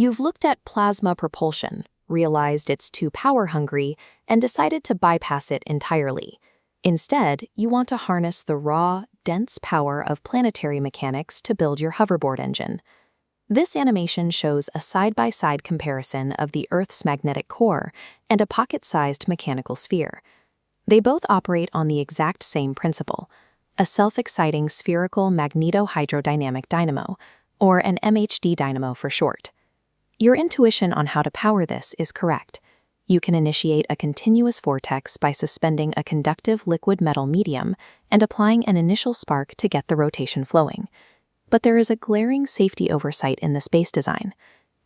You've looked at plasma propulsion, realized it's too power-hungry, and decided to bypass it entirely. Instead, you want to harness the raw, dense power of planetary mechanics to build your hoverboard engine. This animation shows a side-by-side comparison of the Earth's magnetic core and a pocket-sized mechanical sphere. They both operate on the exact same principle, a self-exciting spherical magneto-hydrodynamic dynamo, or an MHD dynamo for short. Your intuition on how to power this is correct. You can initiate a continuous vortex by suspending a conductive liquid metal medium and applying an initial spark to get the rotation flowing. But there is a glaring safety oversight in this base design.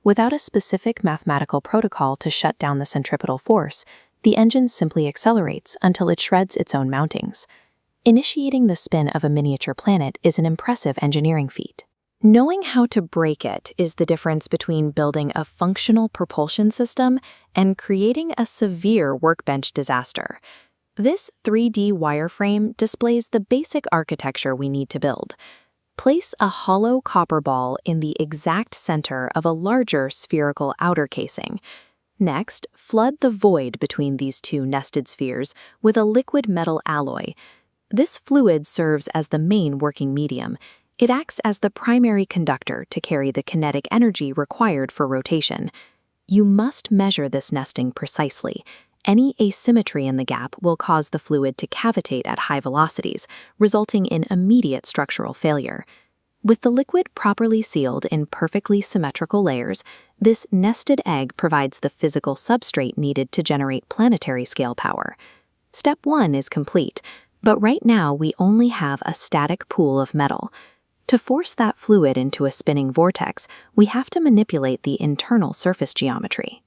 Without a specific mathematical protocol to shut down the centripetal force, the engine simply accelerates until it shreds its own mountings. Initiating the spin of a miniature planet is an impressive engineering feat. Knowing how to break it is the difference between building a functional propulsion system and creating a severe workbench disaster. This 3D wireframe displays the basic architecture we need to build. Place a hollow copper ball in the exact center of a larger spherical outer casing. Next, flood the void between these two nested spheres with a liquid metal alloy. This fluid serves as the main working medium. It acts as the primary conductor to carry the kinetic energy required for rotation. You must measure this nesting precisely. Any asymmetry in the gap will cause the fluid to cavitate at high velocities, resulting in immediate structural failure. With the liquid properly sealed in perfectly symmetrical layers, this nested egg provides the physical substrate needed to generate planetary scale power. Step 1 is complete, but right now we only have a static pool of metal. To force that fluid into a spinning vortex, we have to manipulate the internal surface geometry.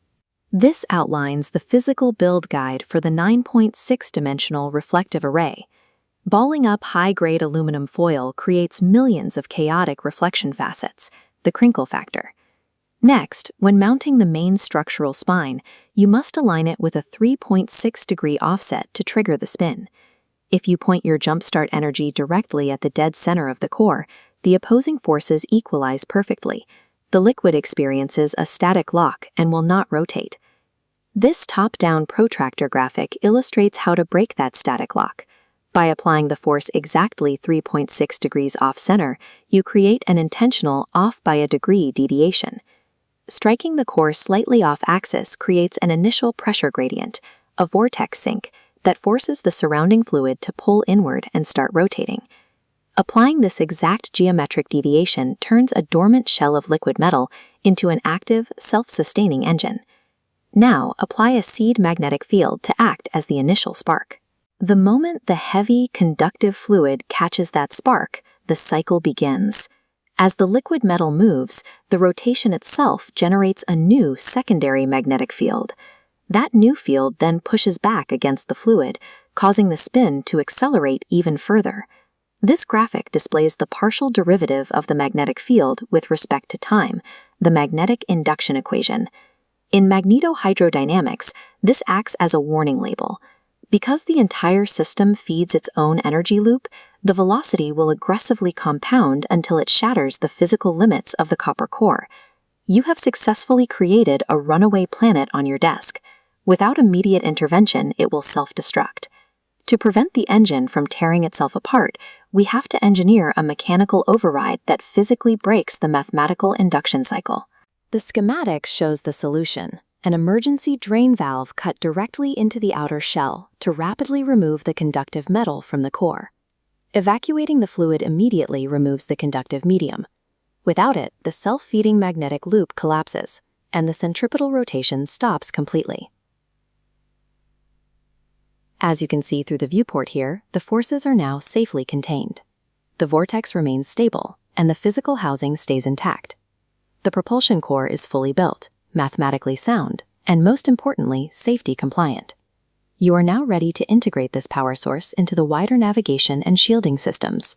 This outlines the physical build guide for the 9.6-dimensional reflective array. Balling up high-grade aluminum foil creates millions of chaotic reflection facets, the crinkle factor. Next, when mounting the main structural spine, you must align it with a 3.6-degree offset to trigger the spin. If you point your jumpstart energy directly at the dead center of the core, the opposing forces equalize perfectly. The liquid experiences a static lock and will not rotate. This top-down protractor graphic illustrates how to break that static lock. By applying the force exactly 3.6 degrees off-center, you create an intentional off-by-a-degree deviation. Striking the core slightly off-axis creates an initial pressure gradient, a vortex sink, that forces the surrounding fluid to pull inward and start rotating. Applying this exact geometric deviation turns a dormant shell of liquid metal into an active, self-sustaining engine. Now, apply a seed magnetic field to act as the initial spark. The moment the heavy, conductive fluid catches that spark, the cycle begins. As the liquid metal moves, the rotation itself generates a new secondary magnetic field. That new field then pushes back against the fluid, causing the spin to accelerate even further. This graphic displays the partial derivative of the magnetic field with respect to time, the magnetic induction equation. In magneto-hydrodynamics, this acts as a warning label. Because the entire system feeds its own energy loop, the velocity will aggressively compound until it shatters the physical limits of the copper core. You have successfully created a runaway planet on your desk. Without immediate intervention, it will self-destruct. To prevent the engine from tearing itself apart, we have to engineer a mechanical override that physically breaks the mathematical induction cycle. The schematic shows the solution, an emergency drain valve cut directly into the outer shell to rapidly remove the conductive metal from the core. Evacuating the fluid immediately removes the conductive medium. Without it, the self-feeding magnetic loop collapses, and the centripetal rotation stops completely. As you can see through the viewport here, the forces are now safely contained. The vortex remains stable, and the physical housing stays intact. The propulsion core is fully built, mathematically sound, and most importantly, safety compliant. You are now ready to integrate this power source into the wider navigation and shielding systems.